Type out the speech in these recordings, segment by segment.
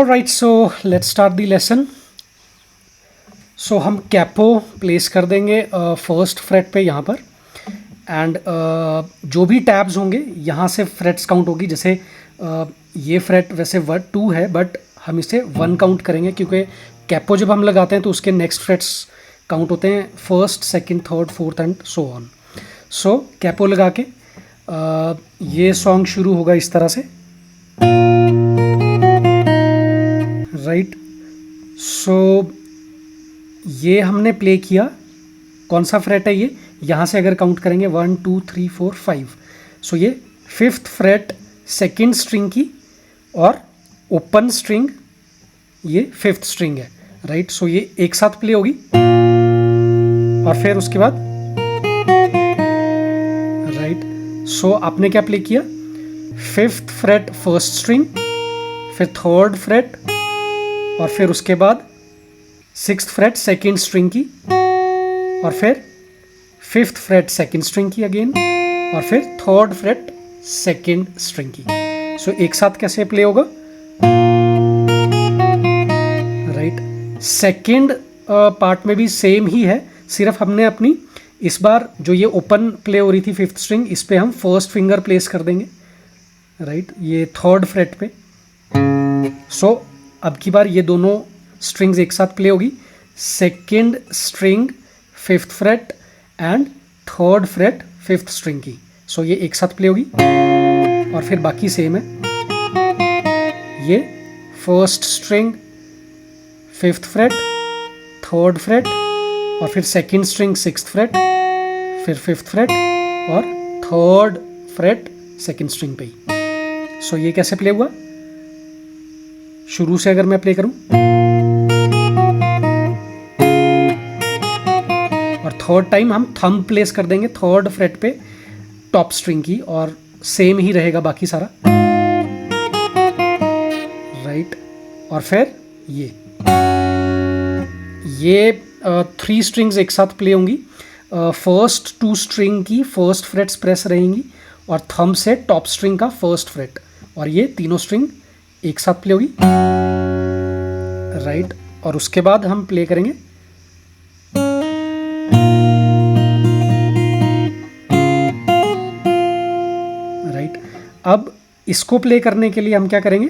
Alright, so let's start the lesson. सो हम capo place कर देंगे फर्स्ट फ्रेट पे यहाँ पर एंड जो भी टैब्स होंगे यहाँ से फ्रेट्स काउंट होगी. जैसे ये फ्रेट वैसे 2 है बट हम इसे 1 काउंट करेंगे क्योंकि कैपो जब हम लगाते हैं तो उसके नेक्स्ट फ्रेट्स काउंट होते हैं first, second, third, fourth and so on. So capo लगा के ये सॉन्ग शुरू होगा इस तरह से, राइट. सो ये हमने प्ले किया. कौन सा फ्रेट है ये? यहाँ से अगर काउंट करेंगे 1 2 3 4 5. सो ये 5th फ्रेट सेकेंड स्ट्रिंग की और ओपन स्ट्रिंग ये 5th स्ट्रिंग है, राइट. सो ये एक साथ प्ले होगी और फिर उसके बाद राइट. सो आपने क्या प्ले किया? 5th फ्रेट फर्स्ट स्ट्रिंग, फिर 3rd फ्रेट और फिर उसके बाद 6th फ्रेट सेकेंड स्ट्रिंग की और फिर 5th फ्रेट सेकेंड स्ट्रिंग की अगेन और फिर 3rd फ्रेट सेकेंड स्ट्रिंग की. सो एक साथ कैसे प्ले होगा? राइट. सेकेंड पार्ट में भी सेम ही है, सिर्फ हमने अपनी इस बार जो ये ओपन प्ले हो रही थी 5th स्ट्रिंग, इस पे हम फर्स्ट फिंगर प्लेस कर देंगे, राइट. ये 3rd फ्रेट पे. सो अब की बार ये दोनों स्ट्रिंग्स एक साथ प्ले होगी. Second string 5th freight and 3rd freight 5th string की. सो ये एक साथ प्ले होगी और फिर बाकी सेम है. ये first string 5th freight, 3rd freight और फिर सेकेंड स्ट्रिंग 6th फ्रेट, फिर 5th फ्रेट और 3rd फ्रेट सेकेंड स्ट्रिंग पे ही. सो ये कैसे प्ले हुआ? शुरू से अगर मैं प्ले करूं और थर्ड टाइम हम थंब प्लेस कर देंगे 3rd फ्रेट पे टॉप स्ट्रिंग की और सेम ही रहेगा बाकी सारा, राइट. और फिर ये 3 स्ट्रिंग्स एक साथ प्ले होंगी. फर्स्ट 2 स्ट्रिंग की फर्स्ट फ्रेट्स प्रेस रहेंगी और थंब से टॉप स्ट्रिंग का फर्स्ट फ्रेट और ये तीनों स्ट्रिंग एक साथ प्ले होगी, राइट. और उसके बाद हम प्ले करेंगे राइट. अब इसको प्ले करने के लिए हम क्या करेंगे?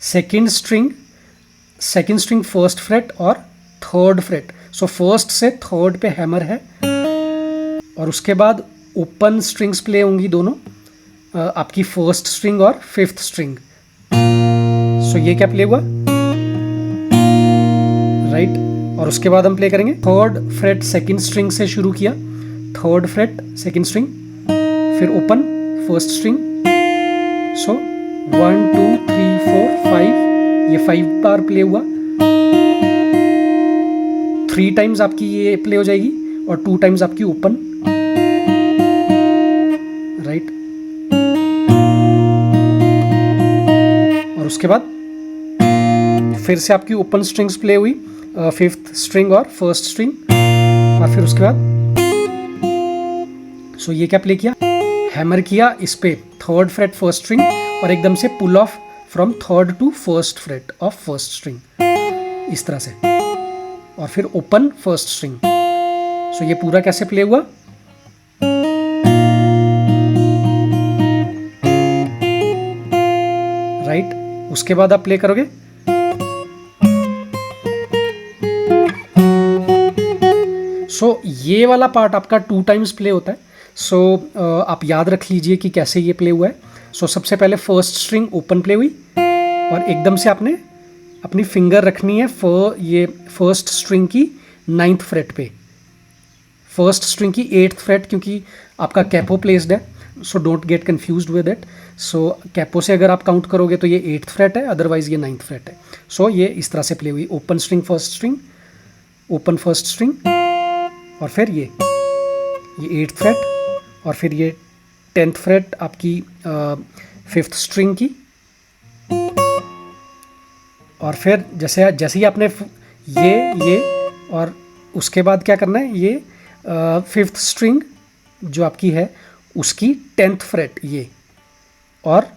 सेकेंड स्ट्रिंग फर्स्ट फ्रेट और 3rd फ्रेट. सो फर्स्ट से 3rd पे हैमर है और उसके बाद ओपन स्ट्रिंग्स प्ले होंगी दोनों, आपकी फर्स्ट स्ट्रिंग और 5th स्ट्रिंग. सो ये क्या प्ले हुआ, राइट. और उसके बाद हम प्ले करेंगे 3rd फ्रेट सेकेंड स्ट्रिंग से शुरू किया, 3rd फ्रेट सेकेंड स्ट्रिंग, फिर ओपन फर्स्ट स्ट्रिंग. सो 1 2 3 4 5, ये 5 बार प्ले हुआ. 3 टाइम्स आपकी ये प्ले हो जाएगी और 2 टाइम्स आपकी ओपन, राइट. और उसके बाद फिर से आपकी ओपन स्ट्रिंग्स प्ले हुई, 5th स्ट्रिंग और फर्स्ट स्ट्रिंग और फिर उसके बाद सो ये क्या प्ले किया? हैमर किया इस पे 3rd फ्रेट फर्स्ट स्ट्रिंग और एकदम से pull off from 3rd to 1st fret of first string इस तरह से और फिर ओपन फर्स्ट स्ट्रिंग. सो ये पूरा कैसे प्ले हुआ? राइट. उसके बाद आप प्ले करोगे सो ये वाला पार्ट आपका 2 टाइम्स प्ले होता है. सो आप याद रख लीजिए कि कैसे ये प्ले हुआ है. सो सबसे पहले फर्स्ट स्ट्रिंग ओपन प्ले हुई और एकदम से आपने अपनी फिंगर रखनी है ये फर्स्ट स्ट्रिंग की 9th फ्रेट पे, फर्स्ट स्ट्रिंग की 8th फ्रेट, क्योंकि आपका कैपो प्लेस्ड है. So don't get confused with it. So capo से अगर आप काउंट करोगे तो ये 8th फ्रेट है, अदरवाइज ये 9th फ्रेट है. सो ये इस तरह से प्ले हुई, open string first string, open first string और फिर ये 8th फ्रेट और फिर ये 10th फ्रेट आपकी 5th स्ट्रिंग की और फिर जैसे ही आपने ये और उसके बाद क्या करना है? ये 5th स्ट्रिंग जो आपकी है उसकी 10th फ्रेट ये और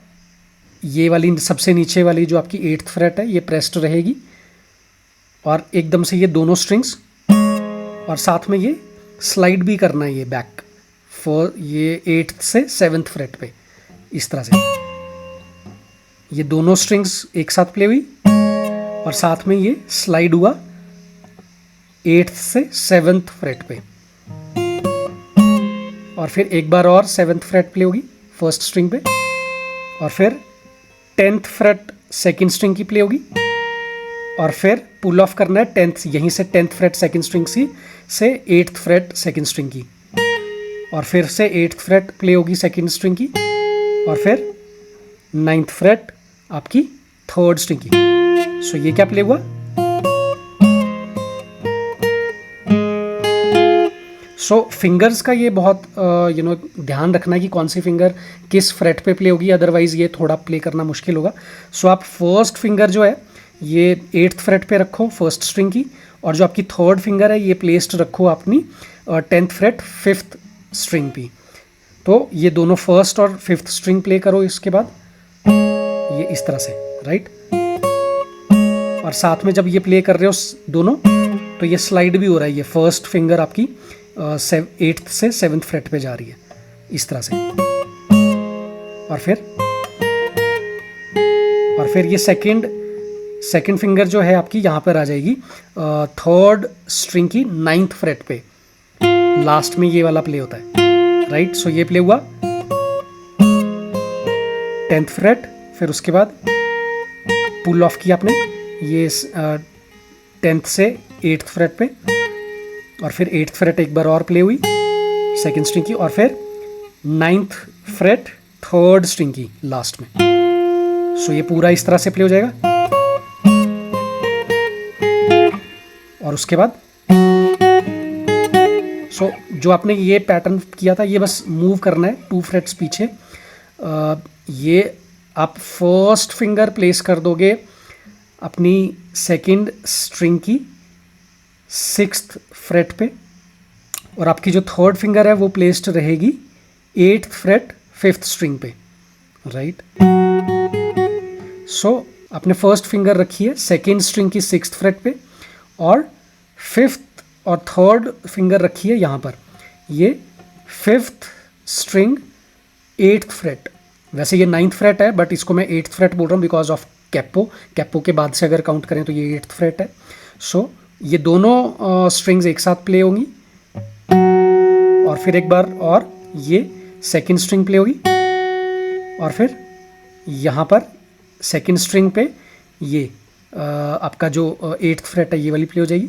ये वाली सबसे नीचे वाली जो आपकी 8th फ्रेट है ये प्रेस्ड रहेगी, और एकदम से ये दोनों स्ट्रिंग्स, और साथ में ये स्लाइड भी करना है ये बैक फॉर ये 8th से 7th फ्रेट पे, इस तरह से ये दोनों स्ट्रिंग्स एक साथ प्ले हुई और साथ में ये स्लाइड हुआ 8th से 7th फ्रेट पे, और फिर एक बार और 7th फ्रेट प्ले होगी फर्स्ट स्ट्रिंग पे, और फिर 10th फ्रेट सेकंड स्ट्रिंग की प्ले होगी, और फिर पुल ऑफ करना है 10th, यहीं से 10th फ्रेट सेकंड स्ट्रिंग से 8th फ्रेट सेकंड स्ट्रिंग की, और फिर से 8th फ्रेट प्ले होगी सेकंड स्ट्रिंग की, और फिर 9th फ्रेट आपकी थर्ड स्ट्रिंग की। सो ये क्या प्ले हुआ? सो फिंगर्स का ये बहुत ध्यान रखना है कि कौन सी फिंगर किस फ्रेट पे प्ले होगी, अदरवाइज ये थोड़ा प्ले करना मुश्किल होगा। सो आप फर्स्ट फिंगर जो है ये 8th फ्रेट पे रखो फर्स्ट स्ट्रिंग की, और जो आपकी थर्ड फिंगर है ये प्लेस्ड रखो अपनी 10th फ्रेट 5th स्ट्रिंग पे। तो ये दोनों फर्स्ट और 5th स्ट्रिंग प्ले करो इसके बाद ये इस तरह से, राइट। और साथ में जब ये प्ले कर रहे हो दोनों, तो ये स्लाइड भी हो रहा है, ये फर्स्ट फिंगर आपकी 8th से 7th फ्रेट पे जा रही है इस तरह से, और फिर ये सेकंड फिंगर जो है आपकी यहाँ पर आ जाएगी थर्ड स्ट्रिंग की 9th फ्रेट पे, लास्ट में ये वाला प्ले होता है, राइट। सो ये प्ले हुआ 10th फ्रेट, फिर उसके बाद पुल ऑफ किया आपने ये 10th से 8th फ्रेट पे, और फिर 8th फ्रेट एक बार और प्ले हुई सेकंड स्ट्रिंग की, और फिर 9th फ्रेट थर्ड स्ट्रिंग की लास्ट में। सो ये पूरा इस तरह से प्ले हो जाएगा, और उसके बाद जो आपने ये पैटर्न किया था ये बस मूव करना है 2 फ्रेट्स पीछे। ये आप फर्स्ट फिंगर प्लेस कर दोगे अपनी सेकंड स्ट्रिंग की 6th फ्रेट पे, और आपकी जो थर्ड फिंगर है वो प्लेस्ड रहेगी 8th फ्रेट 5th स्ट्रिंग पे, राइट। सो आपने फर्स्ट फिंगर रखी है सेकंड स्ट्रिंग की 6th फ्रेट पे, और 5th और थर्ड फिंगर रखी है यहाँ पर ये 5th स्ट्रिंग 8th फ्रेट। वैसे ये 9th फ्रेट है, बट इसको मैं 8th फ्रेट बोल रहा हूँ बिकॉज ऑफ कैपो के बाद से अगर काउंट करें तो ये 8th फ्रेट है। सो ये दोनों स्ट्रिंग्स एक साथ प्ले होंगी, और फिर एक बार और ये सेकंड स्ट्रिंग प्ले होगी, और फिर यहाँ पर सेकंड स्ट्रिंग पे ये आपका जो 8th फ्रेट है ये वाली प्ले हो जाएगी।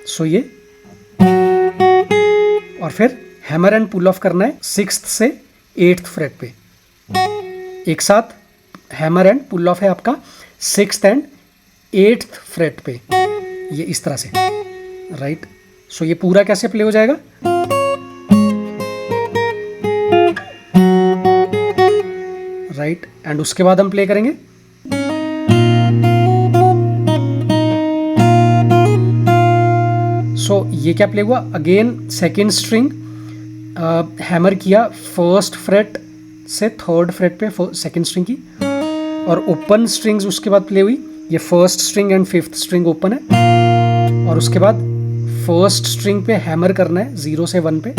सो ये, और फिर हैमर एंड पुल ऑफ करना है 6th से 8th फ्रेट पे, एक साथ हैमर एंड पुल ऑफ है आपका 6th एंड 8th फ्रेट पे, ये इस तरह से, राइट। सो ये पूरा कैसे प्ले हो जाएगा? राइट, एंड उसके बाद हम प्ले करेंगे सो ये क्या प्ले हुआ? अगेन सेकेंड स्ट्रिंग हैमर किया फर्स्ट फ्रेट से थर्ड फ्रेट पे सेकेंड स्ट्रिंग की, और ओपन स्ट्रिंग्स उसके बाद प्ले हुई। ये first string and 5th string open है, और उसके बाद फर्स्ट स्ट्रिंग पे हैमर करना है 0 से 1 पे,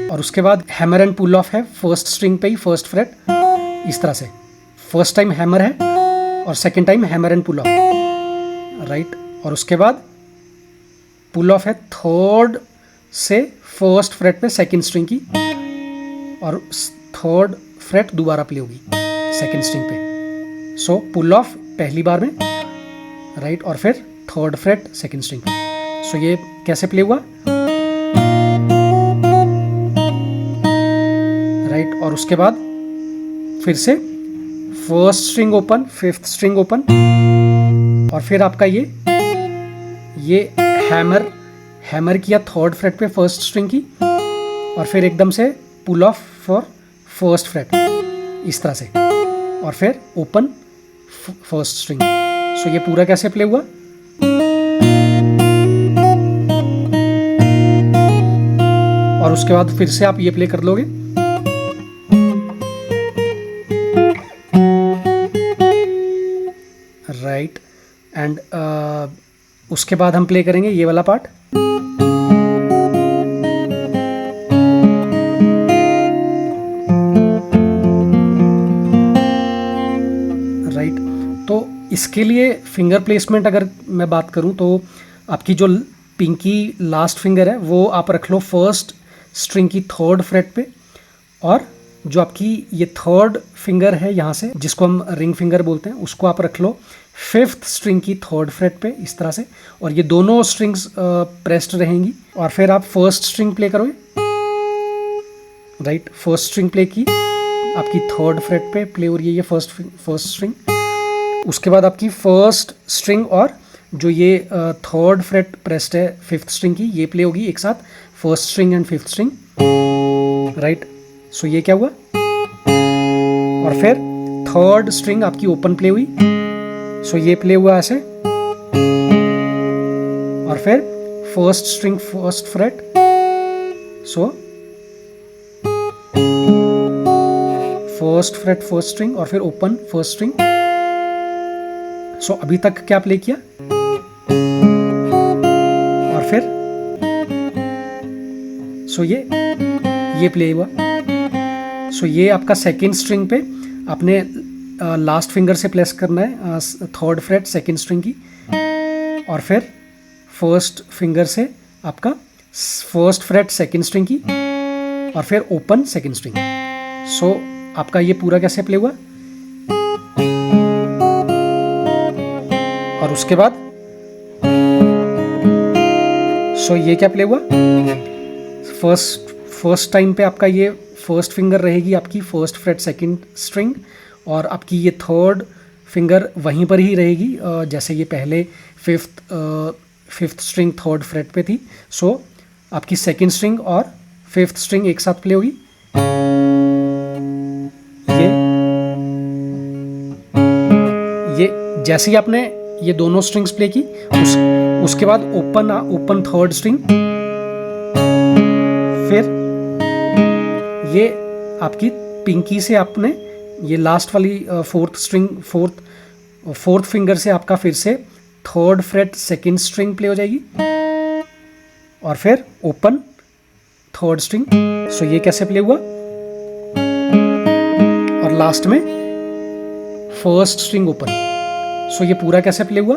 और उसके बाद हैमर एंड पुल ऑफ है फर्स्ट स्ट्रिंग पे ही फर्स्ट फ्रेट, इस तरह से। फर्स्ट टाइम हैमर है और second time hammer and pull off, right. और उसके बाद पुल ऑफ है थर्ड से फर्स्ट फ्रेट पे सेकेंड स्ट्रिंग की, और थर्ड फ्रेट दोबारा प्ले होगी सेकेंड स्ट्रिंग पे। सो पुल ऑफ पहली बार में, राइट, और फिर थर्ड फ्रेट सेकेंड स्ट्रिंग पे। सो ये कैसे प्ले हुआ? राइट, और उसके बाद फिर से first string open, 5th string open, और फिर आपका ये हैमर किया थर्ड फ्रेट पे फर्स्ट स्ट्रिंग की, और फिर एकदम से pull of for first freight इस तरह से, और फिर ओपन फर्स्ट स्ट्रिंग। सो ये पूरा कैसे प्ले हुआ? और उसके बाद फिर से आप ये प्ले कर लोगे। एंड उसके बाद हम प्ले करेंगे ये वाला पार्ट। राइट, तो इसके लिए फिंगर प्लेसमेंट अगर मैं बात करूं तो आपकी जो पिंकी लास्ट फिंगर है वो आप रख लो फर्स्ट स्ट्रिंग की थर्ड फ्रेट पे, और जो आपकी ये थर्ड फिंगर है यहाँ से जिसको हम रिंग फिंगर बोलते हैं उसको आप रख लो फिफ्थ स्ट्रिंग की थर्ड फ्रेट पे इस तरह से, और ये दोनों स्ट्रिंग्स प्रेस्ड रहेंगी। और फिर आप फर्स्ट स्ट्रिंग प्ले करोगे। राइट, फर्स्ट स्ट्रिंग प्ले की आपकी थर्ड फ्रेट पे प्ले हो रही है ये फर्स्ट स्ट्रिंग। उसके बाद आपकी फर्स्ट स्ट्रिंग और जो ये थर्ड फ्रेट प्रेस्ड है फिफ्थ स्ट्रिंग की ये प्ले होगी एक साथ, first string and fifth string. Right, so ये क्या हुआ, और फिर थर्ड स्ट्रिंग आपकी ओपन प्ले हुई, सो ये प्ले हुआ ऐसे, और फिर first string first fret, so first fret first string और फिर ओपन फर्स्ट स्ट्रिंग। सो अभी तक क्या प्ले किया, और फिर सो ये प्ले हुआ। सो ये आपका सेकेंड स्ट्रिंग पे आपने लास्ट फिंगर से प्लेस करना है थर्ड फ्रेट सेकेंड स्ट्रिंग की, और फिर फर्स्ट फिंगर से आपका फर्स्ट फ्रेट सेकेंड स्ट्रिंग की, और फिर ओपन सेकेंड स्ट्रिंग। सो आपका ये पूरा कैसे प्ले हुआ, और उसके बाद सो ये क्या प्ले हुआ, फर्स्ट टाइम पे आपका ये फर्स्ट फिंगर रहेगी आपकी फर्स्ट फ्रेट सेकंड स्ट्रिंग, और आपकी ये थर्ड फिंगर वहीं पर ही रहेगी जैसे ये पहले फिफ्थ स्ट्रिंग थर्ड फ्रेट पे थी। सो आपकी सेकंड स्ट्रिंग और फिफ्थ स्ट्रिंग एक साथ प्ले होगी। ये जैसे ही आपने ये दोनों स्ट्रिंग्स प्ले की उसके बाद ओपन थर्ड स्ट्रिंग, फिर ये आपकी पिंकी से आपने ये लास्ट वाली फोर्थ फिंगर से आपका फिर से third fret second string play हो जाएगी, और फिर ओपन थर्ड स्ट्रिंग। सो ये कैसे प्ले हुआ, और लास्ट में फर्स्ट स्ट्रिंग ओपन। सो ये पूरा कैसे प्ले हुआ,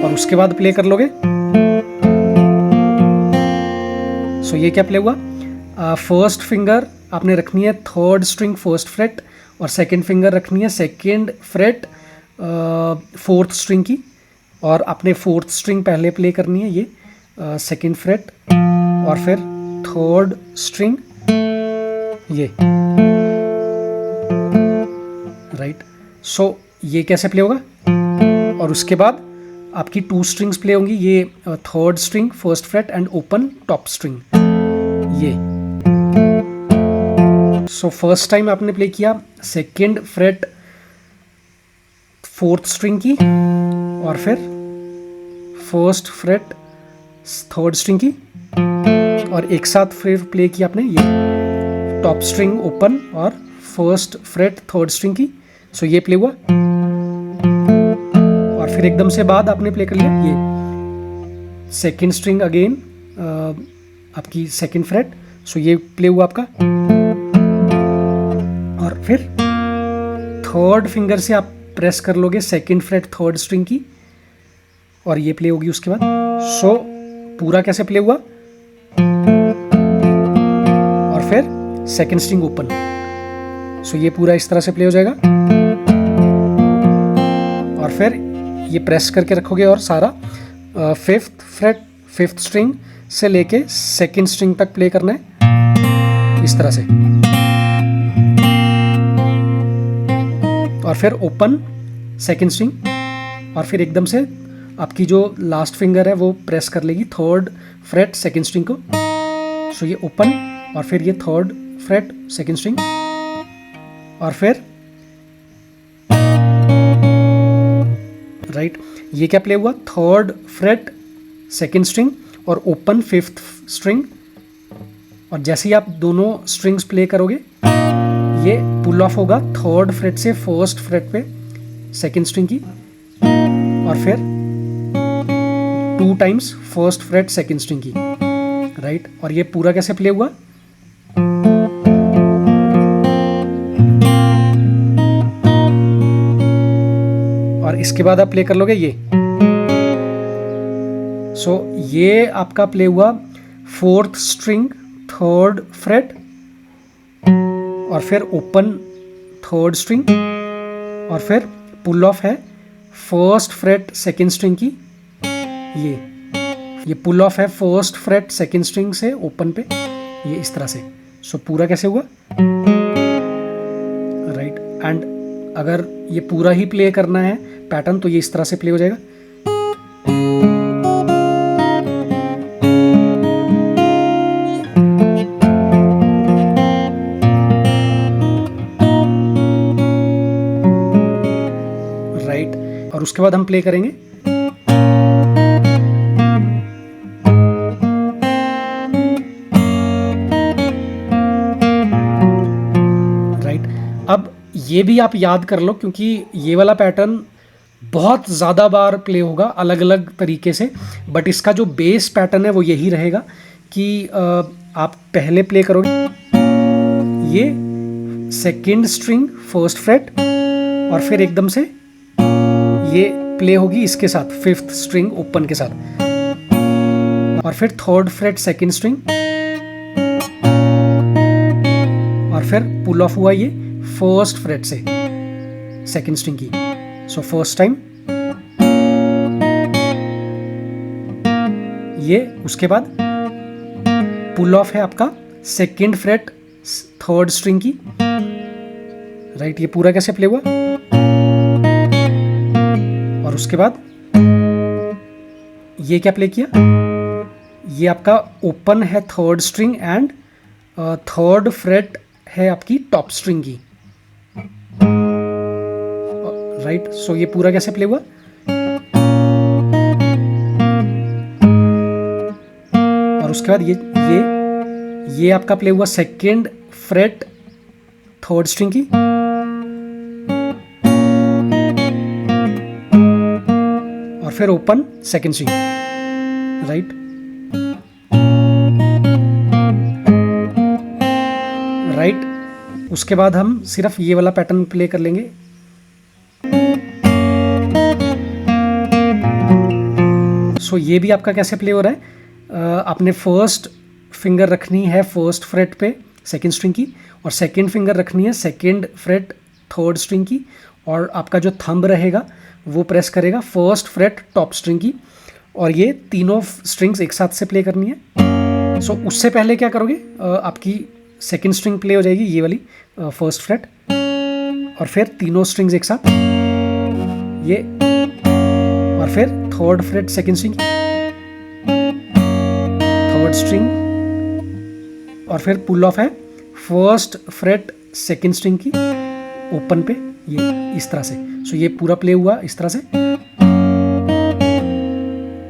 और उसके बाद प्ले कर लोगे। सो ये क्या प्ले हुआ, फर्स्ट फिंगर आपने रखनी है थर्ड स्ट्रिंग फर्स्ट फ्रेट, और सेकंड फिंगर रखनी है सेकंड फ्रेट फोर्थ स्ट्रिंग की, और आपने फोर्थ स्ट्रिंग पहले प्ले करनी है ये सेकंड फ्रेट, और फिर थर्ड स्ट्रिंग ये। राइट, सो ये कैसे प्ले होगा, और उसके बाद आपकी टू स्ट्रिंग्स प्ले होंगी, ये third string first freight and open top string ये। सो फर्स्ट टाइम आपने प्ले किया सेकेंड फ्रेट फोर्थ स्ट्रिंग की, और फिर फर्स्ट फ्रेट थर्ड स्ट्रिंग की, और एक साथ फिर प्ले किया आपने ये टॉप स्ट्रिंग ओपन और फर्स्ट फ्रेट थर्ड स्ट्रिंग की। सो ये प्ले हुआ, और फिर एकदम से बाद आपने प्ले कर लिया ये सेकेंड स्ट्रिंग अगेन आपकी सेकेंड फ्रेट। सो ये प्ले हुआ आपका, और फिर थर्ड फिंगर से आप प्रेस कर लोगे सेकेंड फ्रेट थर्ड स्ट्रिंग की, और ये प्ले होगी उसके बाद। सो पूरा कैसे प्ले हुआ, और फिर सेकेंड स्ट्रिंग ओपन। सो ये पूरा इस तरह से प्ले हो जाएगा, और फिर ये प्रेस करके रखोगे, और सारा फिफ्थ फ्रेट फिफ्थ स्ट्रिंग से लेके सेकेंड स्ट्रिंग तक प्ले करना है इस तरह से, और फिर ओपन सेकेंड स्ट्रिंग, और फिर एकदम से आपकी जो लास्ट फिंगर है वो प्रेस कर लेगी थर्ड फ्रेट सेकेंड स्ट्रिंग को। सो ये ओपन, और फिर ये थर्ड फ्रेट सेकेंड स्ट्रिंग, और फिर राइट, ये क्या प्ले हुआ, थर्ड फ्रेट सेकेंड स्ट्रिंग और ओपन फिफ्थ स्ट्रिंग, और जैसे ही आप दोनों स्ट्रिंग्स प्ले करोगे ये पुल ऑफ होगा थर्ड फ्रेट से फर्स्ट फ्रेट पे सेकेंड स्ट्रिंग की, और फिर 2 times first freight second string की, राइट। और ये पूरा कैसे प्ले हुआ, और इसके बाद आप प्ले कर लोगे ये। सो ये आपका प्ले हुआ फोर्थ स्ट्रिंग थर्ड फ्रेट, और फिर ओपन थर्ड स्ट्रिंग, और फिर पुल ऑफ है फर्स्ट फ्रेट सेकेंड स्ट्रिंग की, ये पुल ऑफ है फर्स्ट फ्रेट सेकेंड स्ट्रिंग से ओपन पे, ये इस तरह से। सो पूरा कैसे हुआ, राइट। एंड अगर ये पूरा ही प्ले करना है पैटर्न तो ये इस तरह से प्ले हो जाएगा। राइट, और उसके बाद हम प्ले करेंगे राइट। अब ये भी आप याद कर लो क्योंकि ये वाला पैटर्न बहुत ज़्यादा बार प्ले होगा अलग अलग तरीके से, बट इसका जो बेस पैटर्न है वो यही रहेगा कि आप पहले प्ले करोगे ये सेकेंड स्ट्रिंग फर्स्ट फ्रेट, और फिर एकदम से ये प्ले होगी इसके साथ फिफ्थ स्ट्रिंग ओपन के साथ, और फिर थर्ड फ्रेट सेकेंड स्ट्रिंग, और फिर पुल ऑफ हुआ ये फर्स्ट फ्रेट से सेकेंड स्ट्रिंग की। सो फर्स्ट टाइम ये, उसके बाद पुल ऑफ है आपका सेकेंड फ्रेट थर्ड स्ट्रिंग की, राइट। ये पूरा कैसे प्ले हुआ, और उसके बाद ये क्या प्ले किया, ये आपका ओपन है third string and third freight है आपकी टॉप स्ट्रिंग की, राइट। सो ये पूरा कैसे प्ले हुआ, और उसके बाद ये आपका प्ले हुआ सेकेंड फ्रेट थर्ड स्ट्रिंग की, और फिर open second string, right. Right, उसके बाद हम सिर्फ ये वाला पैटर्न प्ले कर लेंगे। सो ये भी आपका कैसे प्ले हो रहा है, आपने फर्स्ट फिंगर रखनी है फर्स्ट फ्रेट पे सेकेंड स्ट्रिंग की, और सेकेंड फिंगर रखनी है सेकेंड फ्रेट थर्ड स्ट्रिंग की, और आपका जो थंब रहेगा वो प्रेस करेगा फर्स्ट फ्रेट टॉप स्ट्रिंग की, और ये तीनों स्ट्रिंग्स एक साथ से प्ले करनी है। सो उससे पहले क्या करोगे, आपकी सेकेंड स्ट्रिंग प्ले हो जाएगी ये वाली फर्स्ट फ्रेट, और फिर तीनों स्ट्रिंग्स एक साथ ये, और फिर third freight second string, third string, और फिर पुल ऑफ है फर्स्ट फ्रेट सेकेंड स्ट्रिंग की ओपन पे, ये इस तरह से। सो ये पूरा प्ले हुआ इस तरह से,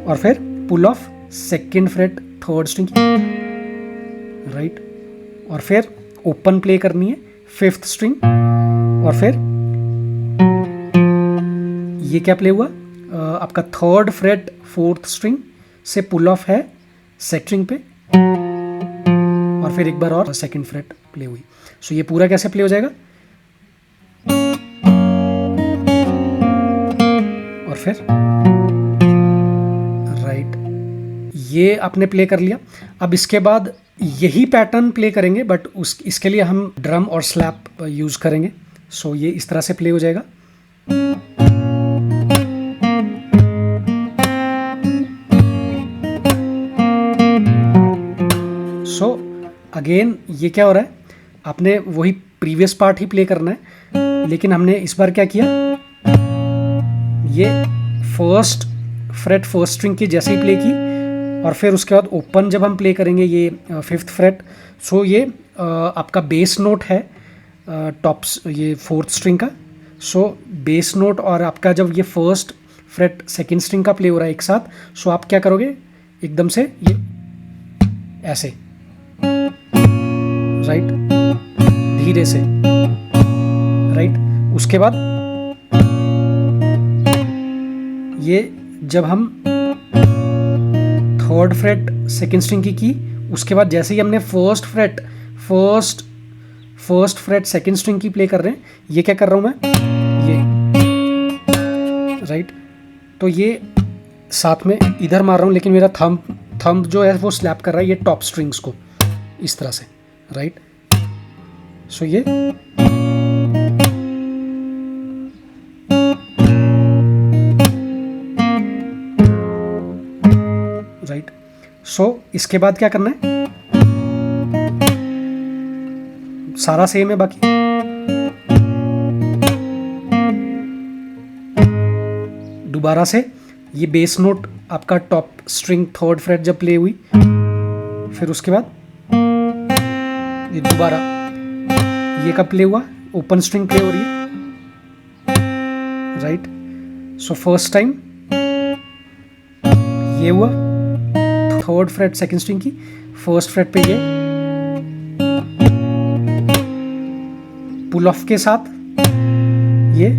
और फिर pull off second fret third string की, राइट। और फिर ओपन प्ले करनी है फिफ्थ स्ट्रिंग, और फिर ये क्या प्ले हुआ, आपका थर्ड फ्रेट फोर्थ स्ट्रिंग से पुल ऑफ है सेकेंड स्ट्रिंग पे, और फिर एक बार और सेकेंड फ्रेट प्ले हुई। सो ये पूरा कैसे प्ले हो जाएगा, और फिर राइट, ये आपने प्ले कर लिया। अब इसके बाद यही पैटर्न प्ले करेंगे, बट इसके लिए हम ड्रम और स्लैप यूज करेंगे। सो ये इस तरह से प्ले हो जाएगा। सो अगेन ये क्या हो रहा है, आपने वही प्रीवियस पार्ट ही प्ले करना है, लेकिन हमने इस बार क्या किया, ये फर्स्ट फ्रेट फर्स्ट स्ट्रिंग की जैसे ही प्ले की, और फिर उसके बाद ओपन जब हम प्ले करेंगे ये फिफ्थ फ्रेट। सो ये आपका बेस नोट है टॉप्स ये फोर्थ स्ट्रिंग का। सो बेस नोट और आपका जब ये फर्स्ट फ्रेट सेकेंड स्ट्रिंग का प्ले हो रहा है एक साथ, सो आप क्या करोगे, एकदम से ये ऐसे, राइट, धीरे से, राइट। उसके बाद ये जब हम थर्ड फ्रेट सेकेंड स्ट्रिंग की, उसके बाद जैसे ही हमने फर्स्ट फ्रेट सेकेंड स्ट्रिंग की प्ले कर रहे हैं, ये क्या कर रहा हूं मैं, ये, राइट। तो ये साथ में इधर मार रहा हूं, लेकिन मेरा थंब जो है वो स्लैप कर रहा है ये टॉप स्ट्रिंग्स को इस तरह से, राइट। सो ये राइट। सो इसके बाद क्या करना है, सारा सेम है बाकी। दोबारा से ये बेस नोट आपका टॉप स्ट्रिंग थर्ड फ्रेट जब प्ले हुई, फिर उसके बाद ये दोबारा ये कब प्ले हुआ, ओपन स्ट्रिंग प्ले हो रही है, राइट। सो फर्स्ट टाइम ये हुआ थर्ड फ्रेट सेकंड स्ट्रिंग की, फर्स्ट फ्रेट पे ये पुल ऑफ के साथ ये,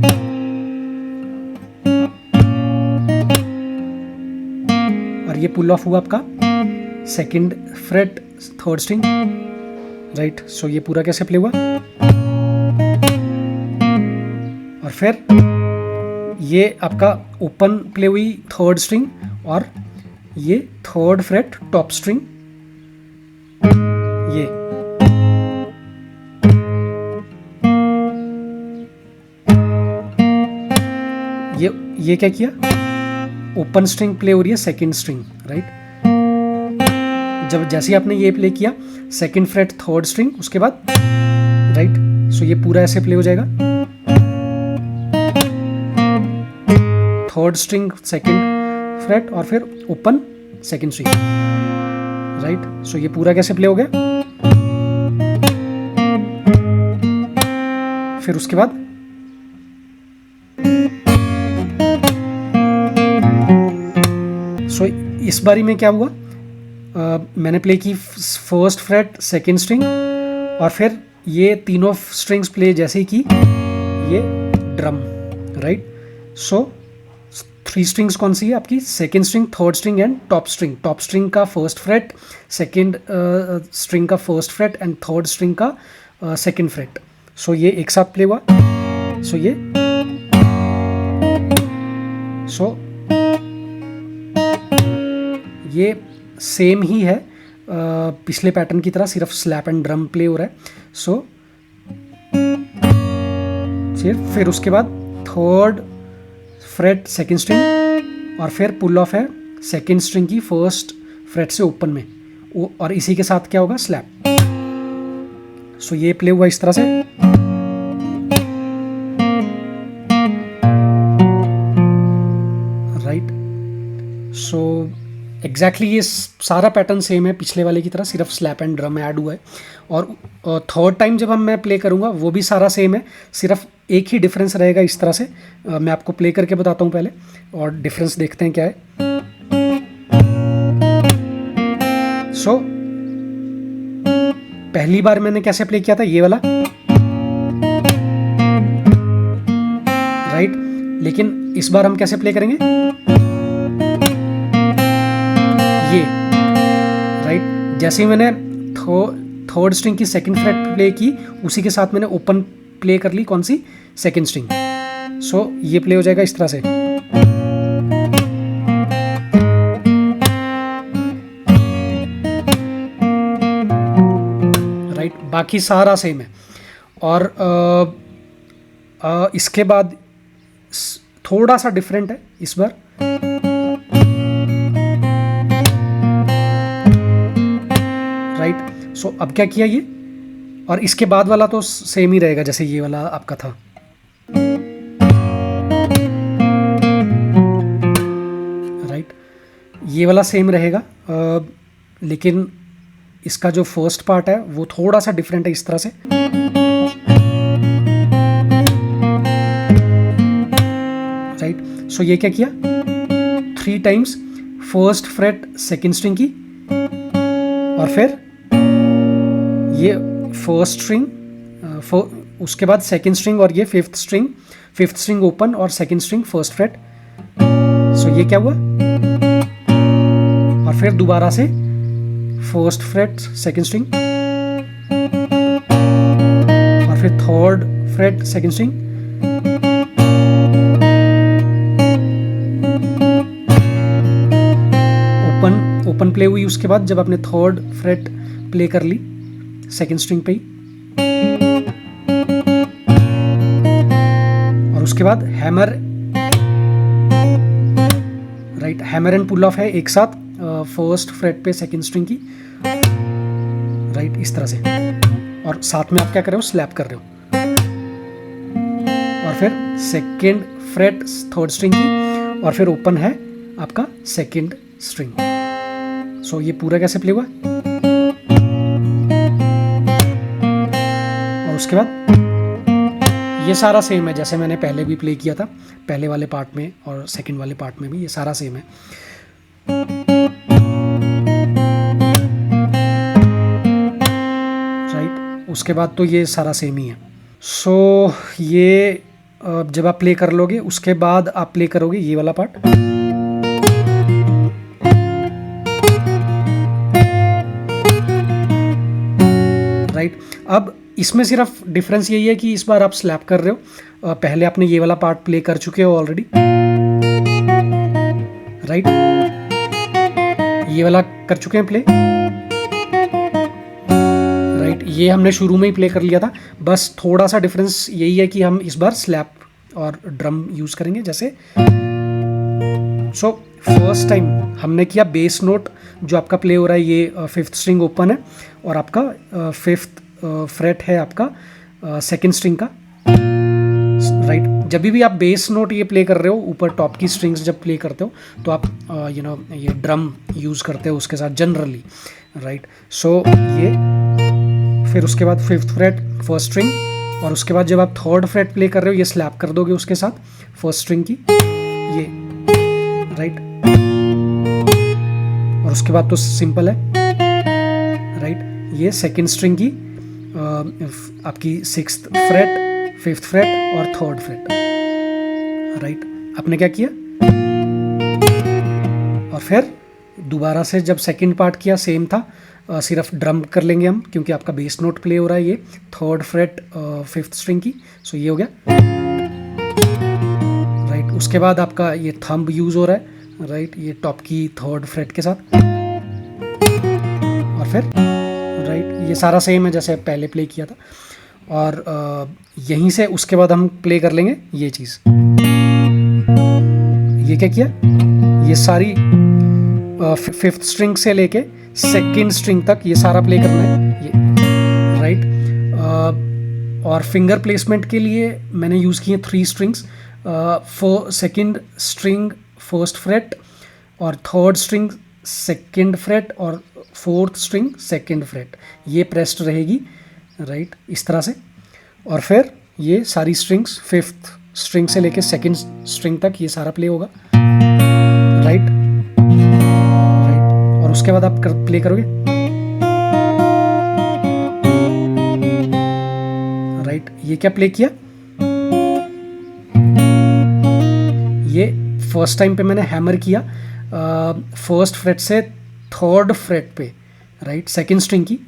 और ये पुल ऑफ हुआ आपका second fret third string, right. So ये पूरा कैसे प्ले हुआ, और फिर ये आपका ओपन प्ले हुई थर्ड स्ट्रिंग, और ये थर्ड फ्रेट टॉप स्ट्रिंग, ये क्या किया, ओपन स्ट्रिंग प्ले हो रही है सेकंड स्ट्रिंग, राइट। जब जैसे ही आपने ये प्ले किया सेकंड फ्रेट थर्ड स्ट्रिंग, उसके बाद, राइट। सो ये पूरा ऐसे प्ले हो जाएगा, थर्ड स्ट्रिंग सेकंड फ्रेट और फिर open second string, right. So ये पूरा कैसे प्ले हो गया, फिर उसके बाद सो इस बारी में क्या हुआ, मैंने प्ले की फर्स्ट फ्रेट सेकंड स्ट्रिंग, और फिर ये तीनों स्ट्रिंग्स प्ले जैसे ही की ये drum, right. So three strings कौन सी है आपकी, second string third string and top string. Top string का फर्स्ट फ्रेट, सेकंड स्ट्रिंग का first freight and third string का सेकंड फ्रेट। सो ये एक साथ प्ले हुआ, सो ये सेम ही है पिछले पैटर्न की तरह, सिर्फ स्लैप एंड ड्रम प्ले हो रहा है। सो फिर उसके बाद थर्ड फ्रेट सेकंड स्ट्रिंग, और फिर पुल ऑफ है सेकंड स्ट्रिंग की फर्स्ट फ्रेट से ओपन में, और इसी के साथ क्या होगा, स्लैप। सो ये प्ले हुआ इस तरह से, राइट। सो एग्जैक्टली ये सारा पैटर्न सेम है पिछले वाले की तरह, सिर्फ स्लैप एंड ड्रम ऐड हुआ है। और थर्ड टाइम जब मैं प्ले करूँगा वो भी सारा सेम है, सिर्फ एक ही डिफरेंस रहेगा इस तरह से। मैं आपको प्ले करके बताता हूँ पहले, और डिफरेंस देखते हैं क्या है। सो पहली बार मैंने कैसे प्ले किया था, ये वाला, राइट। लेकिन इस बार हम कैसे प्ले करेंगे, ये, राइट। जैसे ही मैंने थर्ड स्ट्रिंग की सेकंड फ्रेट प्ले की, उसी के साथ मैंने ओपन प्ले कर ली, कौन सी, सेकंड स्ट्रिंग। सो ये प्ले हो जाएगा इस तरह से, राइट। बाकी सारा सेम है। और इसके बाद थोड़ा सा डिफरेंट है इस बार, राइट। सो अब क्या किया ये, और इसके बाद वाला तो सेम ही रहेगा जैसे ये वाला आपका था, राइट। ये वाला सेम रहेगा, लेकिन इसका जो फर्स्ट पार्ट है वो थोड़ा सा डिफरेंट है इस तरह से, राइट। सो ये क्या किया, 3 times first fret second string की, और फिर ये फर्स्ट स्ट्रिंग उसके बाद सेकंड स्ट्रिंग और ये फिफ्थ स्ट्रिंग ओपन और सेकंड स्ट्रिंग फर्स्ट फ्रेट। सो ये क्या हुआ, और फिर दोबारा से फर्स्ट फ्रेट सेकंड स्ट्रिंग और फिर third fret second string, open play हुई। उसके बाद जब आपने थर्ड फ्रेट प्ले कर ली सेकंड स्ट्रिंग पे ही, और उसके बाद hammer, right, hammer and pull off है एक साथ फर्स्ट फ्रेट पे सेकंड स्ट्रिंग की, राइट, इस तरह से, और साथ में आप क्या कर रहे हो, स्लैप कर रहे हो, और फिर सेकंड फ्रेट थर्ड स्ट्रिंग की, और फिर ओपन है आपका सेकंड स्ट्रिंग। सो ये पूरा कैसे प्ले हुआ, और उसके बाद ये सारा सेम है जैसे मैंने पहले भी प्ले किया था, पहले वाले पार्ट में और सेकंड वाले पार्ट में भी ये सारा सेम है। राइट, उसके बाद तो ये सारा सेम ही है। सो ये जब आप प्ले कर लोगे उसके बाद आप प्ले करोगे ये वाला पार्ट। राइट, अब इसमें सिर्फ डिफरेंस यही है कि इस बार आप स्लैप कर रहे हो, पहले आपने ये वाला पार्ट प्ले कर चुके हो ऑलरेडी, राइट, ये वाला कर चुके हैं प्ले, राइट, ये हमने शुरू में ही प्ले कर लिया था, बस थोड़ा सा डिफरेंस यही है कि हम इस बार स्लैप और ड्रम यूज करेंगे जैसे। सो फर्स्ट टाइम हमने किया बेस नोट जो आपका प्ले हो रहा है, ये फिफ्थ स्ट्रिंग ओपन है और आपका फिफ्थ फ्रेट है आपका सेकंड स्ट्रिंग का, राइट। जब भी आप बेस नोट ये प्ले कर रहे हो, ऊपर टॉप की स्ट्रिंग्स जब प्ले करते हो तो आप ये ड्रम यूज़ करते हो उसके साथ जनरली, राइट। सो ये फिर उसके बाद फिफ्थ फ्रेट फर्स्ट स्ट्रिंग, और उसके बाद जब आप थर्ड फ्रेट प्ले कर रहे हो ये स्लैप कर दोगे उसके साथ फर्स्ट स्ट्रिंग की, ये, राइट, और उसके बाद तो सिंपल है, राइट, ये सेकंड स्ट्रिंग की आपकी सिक्स्थ फ्रेट, फिफ्थ फ्रेट और थर्ड फ्रेट, राइट। आपने क्या किया, और फिर दोबारा से जब सेकंड पार्ट किया सेम था, सिर्फ ड्रम कर लेंगे हम क्योंकि आपका बेस नोट प्ले हो रहा है ये थर्ड फ्रेट फिफ्थ स्ट्रिंग की। सो ये हो गया, राइट। उसके बाद आपका ये थंब यूज हो रहा है, राइट, ये टॉप की थर्ड फ्रेट के साथ, और फिर राइट, ये सारा सेम है जैसे पहले प्ले किया था, और यहीं से उसके बाद हम प्ले कर लेंगे ये चीज़। ये क्या किया, ये सारी फिफ्थ स्ट्रिंग से लेके सेकंड स्ट्रिंग तक ये सारा प्ले करना है ये, राइट। और फिंगर प्लेसमेंट के लिए मैंने यूज़ किए 3 strings, second string first freight और थर्ड स्ट्रिंग सेकंड फ्रेट और फोर्थ स्ट्रिंग सेकंड फ्रेट, ये प्रेस्ड रहेगी, राइट, इस तरह से। और फिर ये सारी स्ट्रिंग्स फिफ्थ स्ट्रिंग से लेके सेकंड स्ट्रिंग तक ये सारा प्ले होगा, राइट, राइट। और उसके बाद आप प्ले करोगे, राइट। ये क्या प्ले किया, ये फर्स्ट टाइम पे मैंने हैमर किया फर्स्ट फ्रेट से थर्ड फ्रेट पे, राइट, सेकंड स्ट्रिंग की।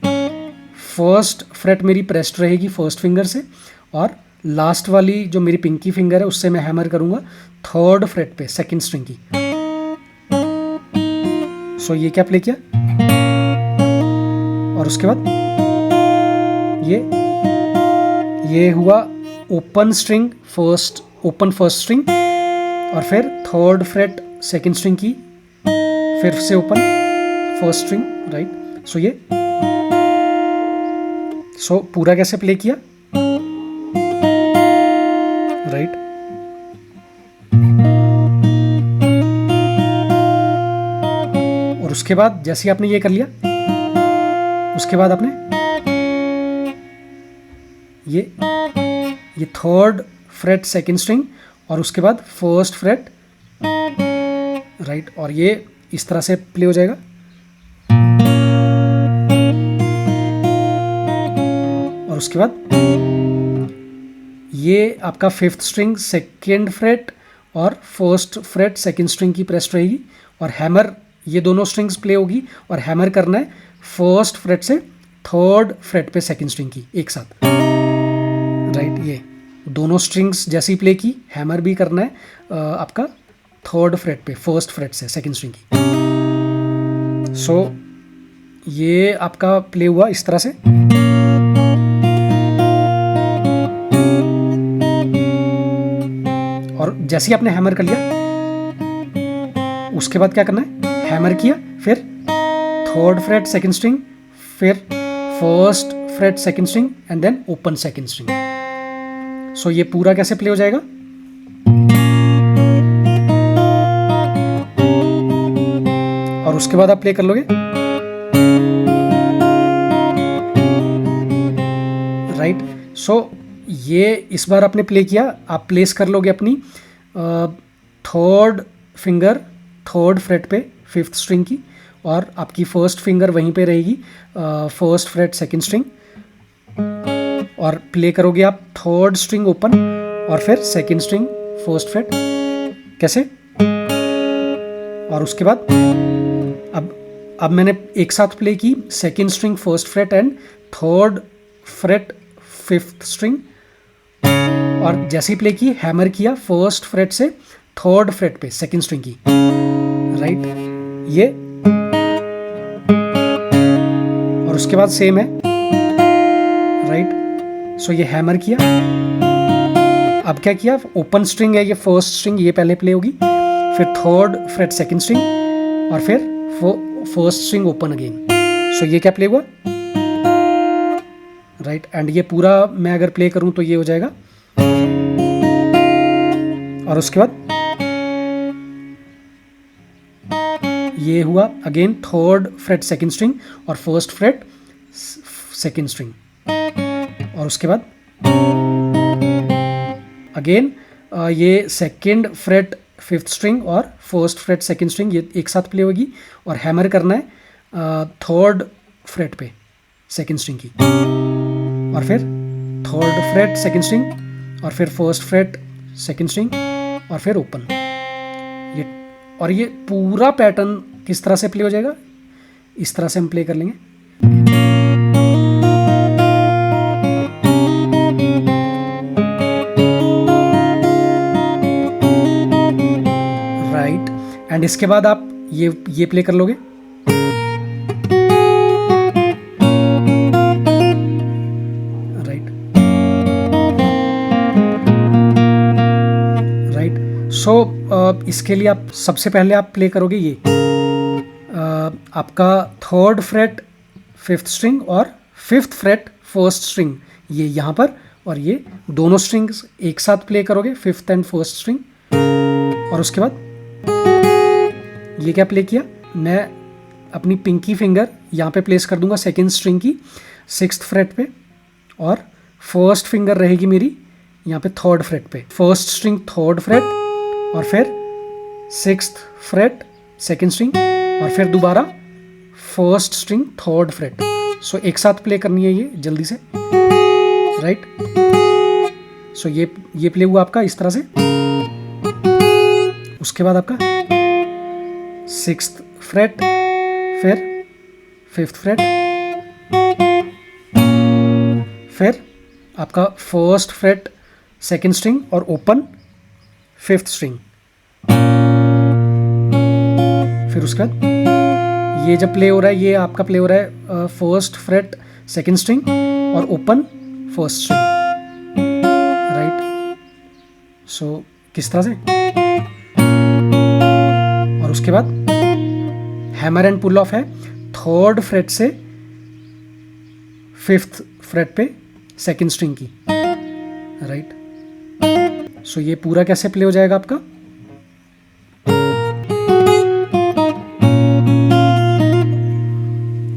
फर्स्ट फ्रेट मेरी प्रेस्ड रहेगी फर्स्ट फिंगर से, और लास्ट वाली जो मेरी पिंकी फिंगर है उससे मैं हैमर करूंगा थर्ड फ्रेट पे सेकंड स्ट्रिंग की। सो ये क्या प्ले किया, और उसके बाद ये हुआ open string first, open first string, और फिर थर्ड फ्रेट सेकंड स्ट्रिंग की, फिर से open first string, right. So ये पूरा कैसे प्ले किया, राइट। और उसके बाद जैसे आपने ये कर लिया, उसके बाद आपने ये थर्ड फ्रेट सेकंड स्ट्रिंग और उसके बाद फर्स्ट फ्रेट, राइट, और ये इस तरह से प्ले हो जाएगा, और उसके बाद ये आपका फिफ्थ स्ट्रिंग सेकेंड फ्रेट और फर्स्ट फ्रेट सेकेंड स्ट्रिंग की प्रेस्ड रहेगी, और हैमर ये दोनों स्ट्रिंग्स प्ले होगी, और हैमर करना है फर्स्ट फ्रेट से थर्ड फ्रेट पे सेकेंड स्ट्रिंग की एक साथ, राइट। ये दोनों स्ट्रिंग्स जैसी प्ले की, हैमर भी करना है आपका थर्ड फ्रेट पे फर्स्ट फ्रेट से सेकेंड स्ट्रिंग की। सो ये आपका प्ले हुआ इस तरह से। और जैसे ही आपने हैमर कर लिया, उसके बाद क्या करना है, हैमर किया, फिर थर्ड फ्रेट सेकंड स्ट्रिंग, फिर first fret second string and then open second string. So ये पूरा कैसे प्ले हो जाएगा, और उसके बाद आप प्ले कर लोगे, राइट। सो ये इस बार आपने प्ले किया, आप प्लेस कर लोगे अपनी थर्ड फिंगर थर्ड फ्रेट पे फिफ्थ स्ट्रिंग की, और आपकी फर्स्ट फिंगर वहीं पे रहेगी फर्स्ट फ्रेट सेकंड स्ट्रिंग, और प्ले करोगे आप थर्ड स्ट्रिंग ओपन और फिर सेकंड स्ट्रिंग फर्स्ट फ्रेट, कैसे। और उसके बाद अब मैंने एक साथ प्ले की second string first freight and third freight fifth string, और जैसे ही प्ले की हैमर किया फर्स्ट फ्रेट से थर्ड फ्रेट पे सेकंड स्ट्रिंग की, राइट। ये और उसके बाद सेम है, राइट। सो ये हैमर किया, अब क्या किया, ओपन स्ट्रिंग है ये फर्स्ट स्ट्रिंग, ये पहले प्ले होगी, फिर थर्ड फ्रेट सेकंड स्ट्रिंग और फिर फर्स्ट स्ट्रिंग ओपन अगेन। सो ये क्या प्ले हुआ, राइट। एंड ये पूरा मैं अगर प्ले करूं तो ये हो जाएगा, और उसके बाद ये हुआ again third fret second string और फर्स्ट फ्रेट सेकंड स्ट्रिंग, और उसके बाद अगेन ये सेकंड फ्रेट फिफ्थ स्ट्रिंग और फर्स्ट फ्रेट सेकंड स्ट्रिंग ये एक साथ प्ले होगी, और हैमर करना है थर्ड फ्रेट पे सेकंड स्ट्रिंग की, और फिर थर्ड फ्रेट सेकंड स्ट्रिंग और फिर फर्स्ट फ्रेट सेकंड स्ट्रिंग और फिर ओपन। ये और ये पूरा पैटर्न किस तरह से प्ले हो जाएगा, इस तरह से हम प्ले कर लेंगे, राइट। एंड इसके बाद आप ये प्ले कर लोगे, सो इसके लिए आप सबसे पहले आप प्ले करोगे ये आपका थर्ड फ्रेट फिफ्थ स्ट्रिंग और फिफ्थ फ्रेट फर्स्ट स्ट्रिंग ये यहाँ पर, और ये दोनों स्ट्रिंग्स एक साथ प्ले करोगे फिफ्थ एंड फर्स्ट स्ट्रिंग। और उसके बाद ये क्या प्ले किया, मैं अपनी पिंकी फिंगर यहाँ पे प्लेस कर दूंगा सेकेंड स्ट्रिंग की सिक्स्थ फ्रेट पे, और फर्स्ट फिंगर रहेगी मेरी यहाँ पे थर्ड फ्रेट पे, फर्स्ट स्ट्रिंग थर्ड फ्रेट और फिर सिक्स्थ फ्रेट सेकेंड स्ट्रिंग और फिर दोबारा फर्स्ट स्ट्रिंग थर्ड फ्रेट। सो एक साथ प्ले करनी है ये जल्दी से, राइट। सो ये प्ले हुआ आपका इस तरह से। उसके बाद आपका सिक्स्थ फ्रेट फिर फिफ्थ फ्रेट, फिर आपका फर्स्ट फ्रेट सेकेंड स्ट्रिंग और ओपन फिफ्थ स्ट्रिंग, फिर उसके बाद ये जब प्ले हो रहा है ये आपका प्ले हो रहा है फर्स्ट फ्रेट सेकेंड स्ट्रिंग और ओपन फर्स्ट स्ट्रिंग, राइट। सो किस तरह से, और उसके बाद हैमर एंड पुल ऑफ है थर्ड फ्रेट से फिफ्थ फ्रेट पे सेकेंड स्ट्रिंग की, राइट। सो ये पूरा कैसे प्ले हो जाएगा आपका,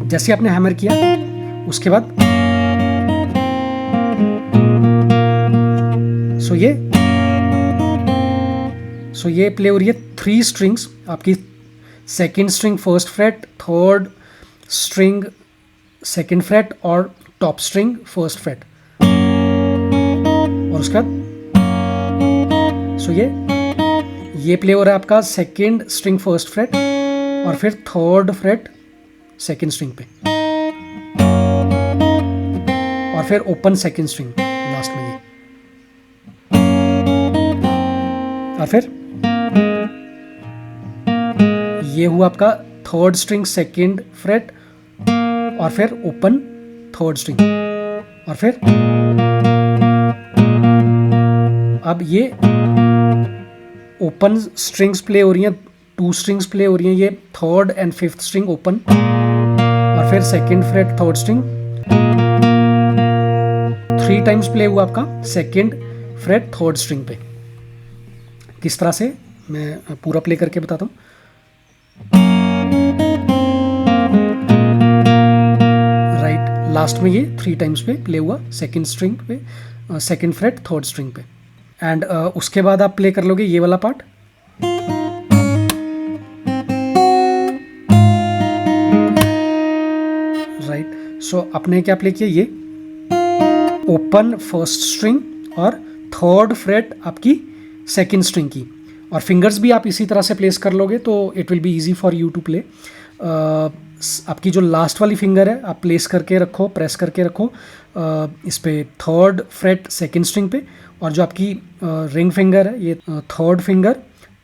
जैसे आपने हैमर किया उसके बाद सो ये प्ले हो रही है थ्री स्ट्रिंग्स आपकी, second string first freight, third string second freight और टॉप स्ट्रिंग फर्स्ट फ्रेट, और उसके बाद सो ये प्ले हो रहा है आपका सेकेंड स्ट्रिंग फर्स्ट फ्रेट और फिर थर्ड फ्रेट सेकेंड स्ट्रिंग पे और फिर ओपन सेकेंड स्ट्रिंग लास्ट में ये, और फिर ये हुआ आपका थर्ड स्ट्रिंग सेकेंड फ्रेट और फिर ओपन थर्ड स्ट्रिंग और फिर अब ये ओपन स्ट्रिंग्स प्ले हो रही हैं, 2 स्ट्रिंग्स प्ले हो रही हैं, ये third and fifth string open और फिर second fret third string 3 times play हुआ आपका सेकेंड फ्रेट थर्ड स्ट्रिंग पे। किस तरह से मैं पूरा प्ले करके बताता हूँ। राइट, लास्ट में ये 3 टाइम्स पे प्ले हुआ सेकेंड स्ट्रिंग पे, सेकेंड फ्रेट थर्ड स्ट्रिंग पे। एंड उसके बाद आप प्ले कर लोगे ये वाला पार्ट। राइट, सो आपने क्या प्ले किया, ये ओपन फर्स्ट स्ट्रिंग और थर्ड फ्रेट आपकी सेकेंड स्ट्रिंग की, और फिंगर्स भी आप इसी तरह से प्लेस कर लोगे तो it will be easy for you to play. आपकी जो लास्ट वाली फिंगर है आप प्लेस करके रखो, प्रेस करके रखो इस पे थर्ड फ्रेट सेकेंड स्ट्रिंग पे, और जो आपकी रिंग फिंगर है ये थर्ड फिंगर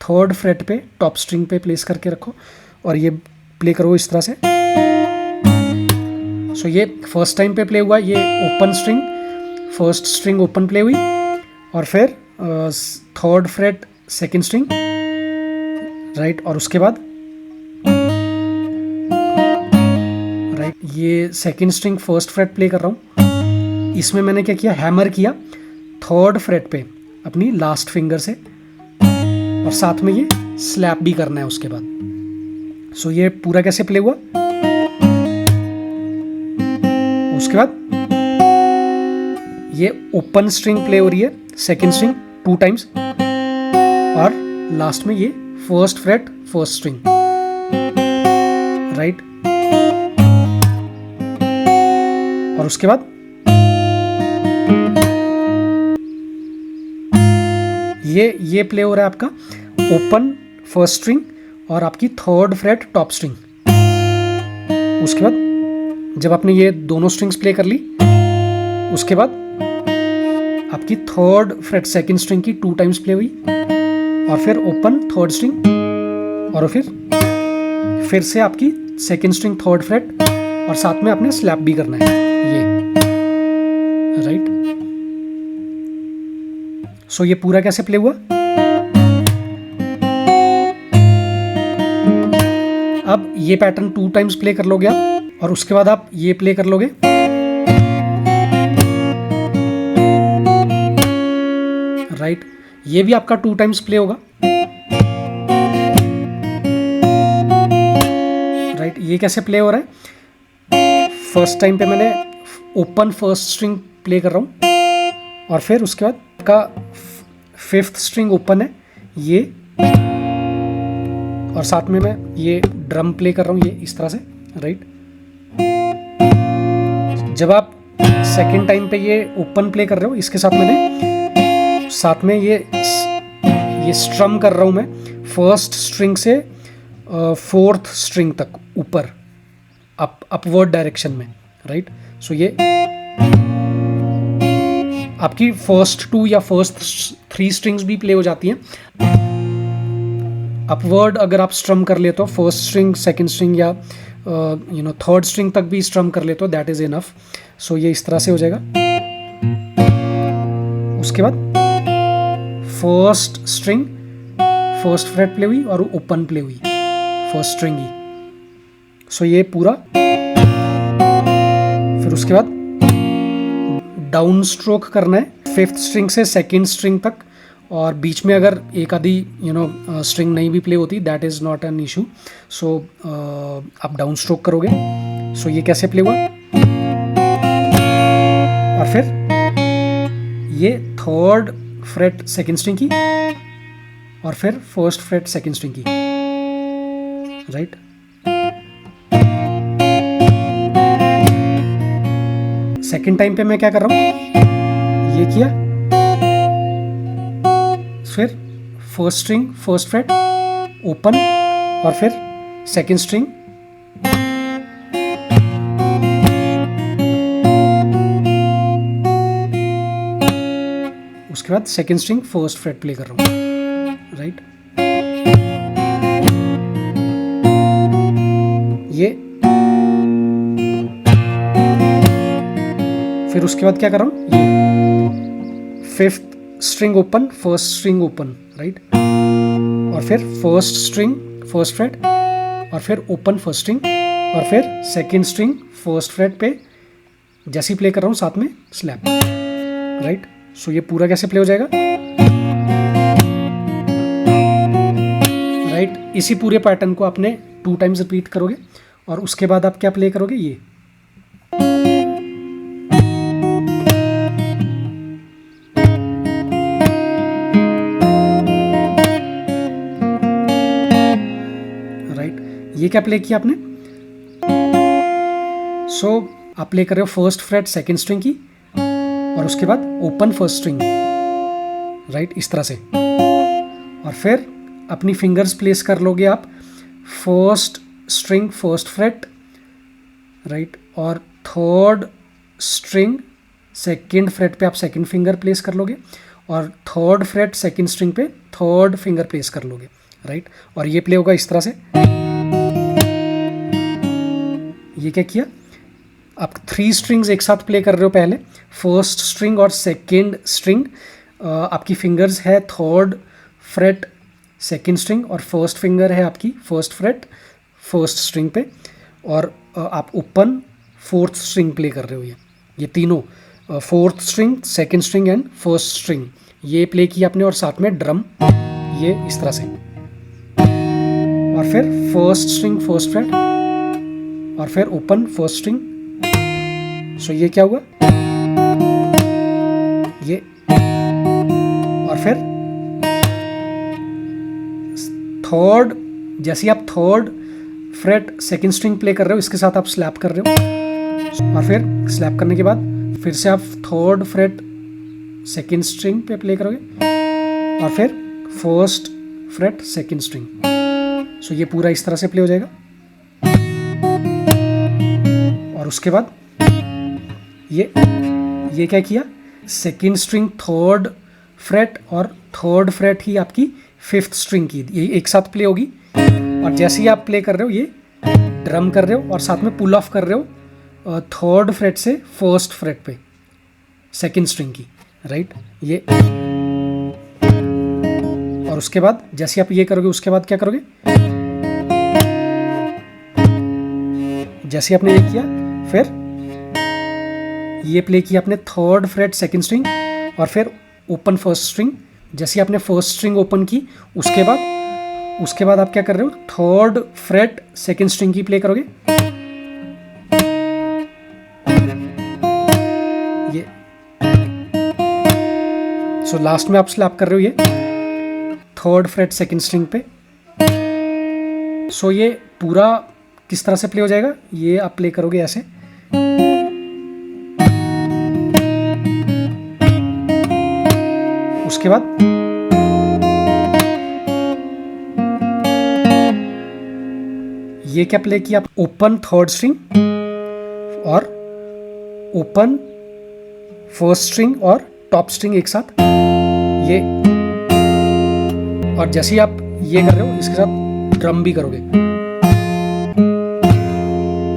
थर्ड फ्रेट पे टॉप स्ट्रिंग पे प्लेस करके रखो और ये प्ले करो इस तरह से। सो ये फर्स्ट टाइम पे प्ले हुआ, ये open string first string open play हुई और फिर third freight second string. Right, और उसके बाद राइट ये second string first freight play कर रहा हूँ। इसमें मैंने क्या किया, हैमर किया थर्ड फ्रेट पे अपनी लास्ट फिंगर से, और साथ में ये स्लैप भी करना है उसके बाद। सो ये पूरा कैसे प्ले हुआ, उसके बाद ये ओपन स्ट्रिंग प्ले हो रही है सेकेंड स्ट्रिंग 2 टाइम्स और लास्ट में ये first fret first string. Right, और उसके बाद ये प्ले हो रहा है आपका ओपन फर्स्ट स्ट्रिंग और आपकी थर्ड फ्रेट टॉप स्ट्रिंग। उसके बाद जब आपने ये दोनों स्ट्रिंग्स प्ले कर ली, उसके बाद आपकी थर्ड फ्रेट सेकेंड स्ट्रिंग की 2 टाइम्स प्ले हुई और फिर ओपन थर्ड स्ट्रिंग और फिर से आपकी सेकेंड स्ट्रिंग थर्ड फ्रेट और साथ में आपने स्लैप भी करना है ये। राइट, सो ये पूरा कैसे प्ले हुआ। अब ये पैटर्न 2 टाइम्स प्ले कर लोगे आप और उसके बाद आप ये प्ले कर लोगे। राइट, ये भी आपका 2 टाइम्स प्ले होगा। राइट, ये कैसे प्ले हो रहा है, फर्स्ट टाइम पे मैंने ओपन फर्स्ट स्ट्रिंग प्ले कर रहा हूँ और फिर उसके बाद का फिफ्थ स्ट्रिंग ओपन है ये, और साथ में मैं ये ड्रम प्ले कर रहा हूँ ये इस तरह से। राइट, जब आप सेकेंड टाइम पे ये ओपन प्ले कर रहे हो, इसके साथ मैंने साथ में ये स्ट्रम कर रहा हूँ मैं फर्स्ट स्ट्रिंग से फोर्थ स्ट्रिंग तक ऊपर अपवर्ड डायरेक्शन में। राइट, सो ये आपकी फर्स्ट 2 या फर्स्ट 3 स्ट्रिंग्स भी प्ले हो जाती हैं। अपवर्ड अगर आप स्ट्रम कर ले तो फर्स्ट स्ट्रिंग सेकंड स्ट्रिंग या थर्ड स्ट्रिंग तक भी स्ट्रम कर ले तो दैट इज इनफ। सो ये इस तरह से हो जाएगा। उसके बाद first string first freight play हुई और ओपन प्ले हुई फर्स्ट स्ट्रिंग ही। सो ये पूरा, फिर उसके बाद डाउन स्ट्रोक करना है फिफ्थ स्ट्रिंग से सेकेंड स्ट्रिंग तक, और बीच में अगर एक आधी स्ट्रिंग नहीं भी प्ले होती that is not an issue. So आप डाउन स्ट्रोक करोगे। सो ये कैसे प्ले हुआ, और फिर ये थर्ड फ्रेट सेकेंड स्ट्रिंग की और फिर फर्स्ट फ्रेट सेकेंड स्ट्रिंग की। राइट, सेकेंड टाइम पे मैं क्या कर रहा हूँ, ये किया फिर first string first freight open, और फिर सेकंड स्ट्रिंग, उसके बाद second string first freight play कर रहा हूँ, राइट। ये फिर उसके बाद क्या कर रहा हूँ, ये fifth string open first string open, right, और फिर फर्स्ट स्ट्रिंग फर्स्ट फ्रेट, और फिर ओपन फर्स्ट स्ट्रिंग, और फिर सेकंड स्ट्रिंग फर्स्ट फ्रेट पे जैसे ही प्ले कर रहा हूँ साथ में स्लैप, राइट। सो ये पूरा कैसे प्ले हो जाएगा, राइट। इसी पूरे पैटर्न को आपने 2 टाइम्स रिपीट करोगे, और उसके बाद आप क्या प्ले करोगे, ये ये क्या प्ले किया आपने। सो आप प्ले कर रहे हो फर्स्ट फ्रेट सेकंड स्ट्रिंग की, और उसके बाद ओपन फर्स्ट स्ट्रिंग, राइट, इस तरह से, और फिर अपनी फिंगर्स प्लेस कर लोगे आप first string first freight, right, और थर्ड स्ट्रिंग सेकंड फ्रेट पे आप सेकंड फिंगर प्लेस कर लोगे, और थर्ड फ्रेट सेकंड स्ट्रिंग पे थर्ड फिंगर प्लेस कर लोगे, राइट। और ये प्ले होगा इस तरह से। ये क्या किया, आप 3 स्ट्रिंग्स एक साथ प्ले कर रहे हो, पहले फर्स्ट स्ट्रिंग और सेकंड स्ट्रिंग, आपकी फिंगर्स है थर्ड फ्रेट सेकंड स्ट्रिंग, और फर्स्ट फिंगर है आपकी फर्स्ट फ्रेट फर्स्ट स्ट्रिंग पे, और आप ओपन फोर्थ स्ट्रिंग प्ले कर रहे हो। ये तीनों fourth string second string and first string ये प्ले किया आपने, और साथ में ड्रम ये इस तरह से, और फिर फर्स्ट स्ट्रिंग फर्स्ट फ्रेट, और फिर ओपन फर्स्ट स्ट्रिंग। सो ये क्या हुआ, ये, और फिर थर्ड, जैसे आप third fret second string play कर रहे हो, इसके साथ आप स्लैप कर रहे हो, और फिर स्लैप करने के बाद फिर से आप थर्ड फ्रेट सेकंड स्ट्रिंग पे प्ले करोगे, और फिर first fret second string. So ये पूरा इस तरह से प्ले हो जाएगा। और उसके बाद ये क्या किया, सेकंड स्ट्रिंग थर्ड फ्रेट और थर्ड फ्रेट ही आपकी फिफ्थ स्ट्रिंग की, ये एक साथ प्ले होगी। और जैसे ही आप प्ले कर रहे हो, ये ड्रम कर रहे हो और साथ में पुल ऑफ कर रहे हो थर्ड फ्रेट से फर्स्ट फ्रेट पे सेकंड स्ट्रिंग की, राइट। ये, और उसके बाद जैसे आप ये करोगे, उसके बाद क्या करोगे, जैसे आपने ये किया, फिर ये प्ले किया आपने थर्ड फ्रेट सेकंड स्ट्रिंग, और फिर ओपन फर्स्ट स्ट्रिंग। जैसे आपने फर्स्ट स्ट्रिंग ओपन की, उसके बाद आप क्या कर रहे हो, थर्ड फ्रेट सेकंड स्ट्रिंग की प्ले करोगे। ये सो लास्ट में आप स्लैप कर रहे हो ये थर्ड फ्रेट सेकंड स्ट्रिंग पे। सो ये पूरा किस तरह से प्ले हो जाएगा, ये आप प्ले करोगे ऐसे। उसके बाद ये क्या प्ले किया, ओपन थर्ड स्ट्रिंग और ओपन फर्स्ट स्ट्रिंग और टॉप स्ट्रिंग एक साथ, ये। और जैसे ही आप ये कर रहे हो, इसके साथ ड्रम भी करोगे।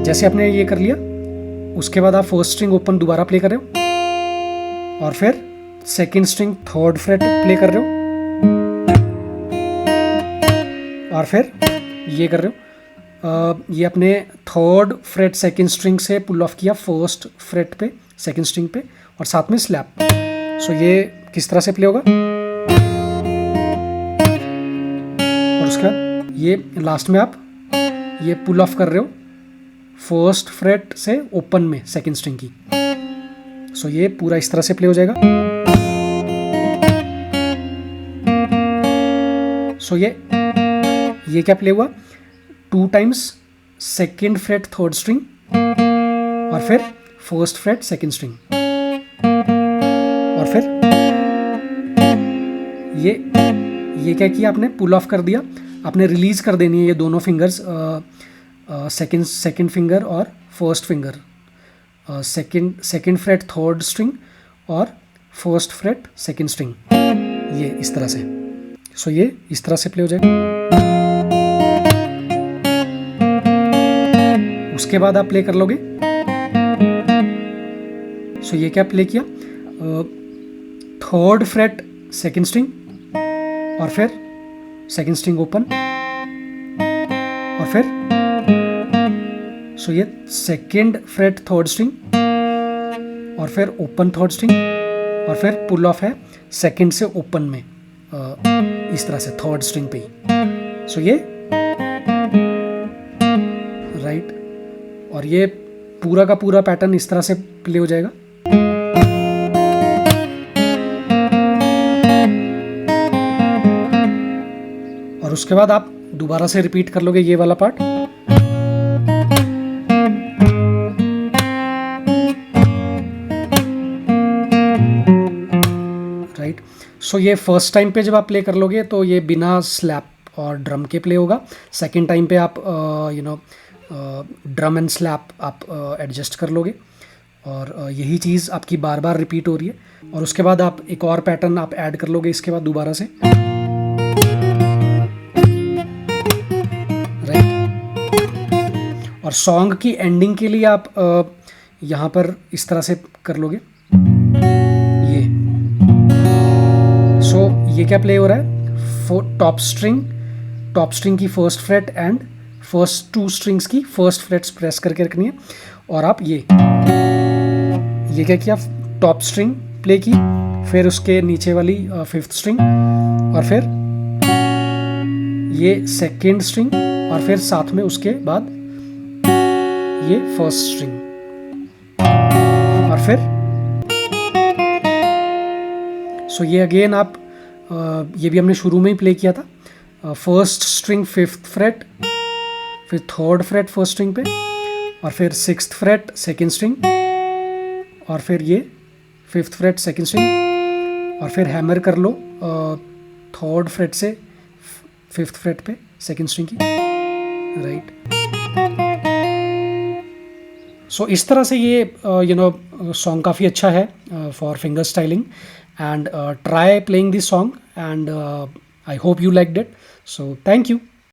जैसे आपने ये कर लिया, उसके बाद आप फर्स्ट स्ट्रिंग ओपन दोबारा प्ले कर रहे हो, और फिर second string third freight play कर रहे हो, और फिर ये कर रहे हो, ये अपने थर्ड फ्रेट सेकंड स्ट्रिंग से पुल ऑफ किया फर्स्ट फ्रेट पे सेकंड स्ट्रिंग पे, और साथ में स्लैप। सो ये किस तरह से प्ले होगा, और उसके बाद ये लास्ट में आप ये पुल ऑफ कर रहे हो फर्स्ट फ्रेट से ओपन में सेकंड स्ट्रिंग की। सो ये पूरा इस तरह से प्ले हो जाएगा। सो ये क्या प्ले हुआ, 2 times second fret third string, और फिर फर्स्ट फ्रेट सेकंड स्ट्रिंग, और फिर ये क्या किया आपने, पुल ऑफ कर दिया, आपने रिलीज कर देनी है ये दोनों फिंगर्स, सेकंड फिंगर और first finger, second fret third string और फर्स्ट फ्रेट सेकंड स्ट्रिंग, ये इस तरह से। सो ये इस तरह से प्ले हो जाएगा। उसके बाद आप प्ले कर लोगे। सो ये क्या प्ले किया, थर्ड फ्रेट सेकंड स्ट्रिंग और फिर सेकंड स्ट्रिंग ओपन और फिर सो ये सेकंड फ्रेट थर्ड स्ट्रिंग और फिर ओपन थर्ड स्ट्रिंग और फिर पुल ऑफ है सेकंड से ओपन में, इस तरह से थर्ड स्ट्रिंग पे ही। सो ये राइट, और ये पूरा का पूरा पैटर्न इस तरह से प्ले हो जाएगा। और उसके बाद आप दोबारा से रिपीट कर लोगे ये वाला पार्ट। राइट, सो ये फर्स्ट टाइम पे जब आप प्ले कर लोगे तो ये बिना स्लैप और ड्रम के प्ले होगा। सेकंड टाइम पे आप ड्रम एंड स्लैप आप एडजस्ट कर लोगे, और यही चीज़ आपकी बार बार रिपीट हो रही है। और उसके बाद आप एक और पैटर्न आप ऐड कर लोगे इसके बाद दोबारा से। और सॉन्ग की एंडिंग के लिए आप यहाँ पर इस तरह से कर लोगे ये। सो ये क्या प्ले हो रहा है, टॉप स्ट्रिंग की first freight and first two strings की फर्स्ट फ्रेट्स प्रेस करके रखनी है। और आप ये क्या किया, टॉप स्ट्रिंग प्ले की, फिर उसके नीचे वाली फिफ्थ स्ट्रिंग और फिर ये सेकेंड स्ट्रिंग और फिर साथ में उसके बाद ये फर्स्ट स्ट्रिंग और फिर सो ये अगेन आप ये भी हमने शुरू में ही प्ले किया था। फर्स्ट स्ट्रिंग फिफ्थ फ्रेट, फिर थर्ड फ्रेट फर्स्ट स्ट्रिंग पे और फिर सिक्स्थ फ्रेट सेकेंड स्ट्रिंग और फिर ये फिफ्थ फ्रेट सेकेंड स्ट्रिंग और फिर हैमर कर लो थर्ड फ्रेट से फिफ्थ फ्रेट पे सेकेंड स्ट्रिंग की। राइट, सो इस तरह से ये सॉन्ग काफ़ी अच्छा है for finger styling, and try playing this song, and I hope you liked it. So thank you.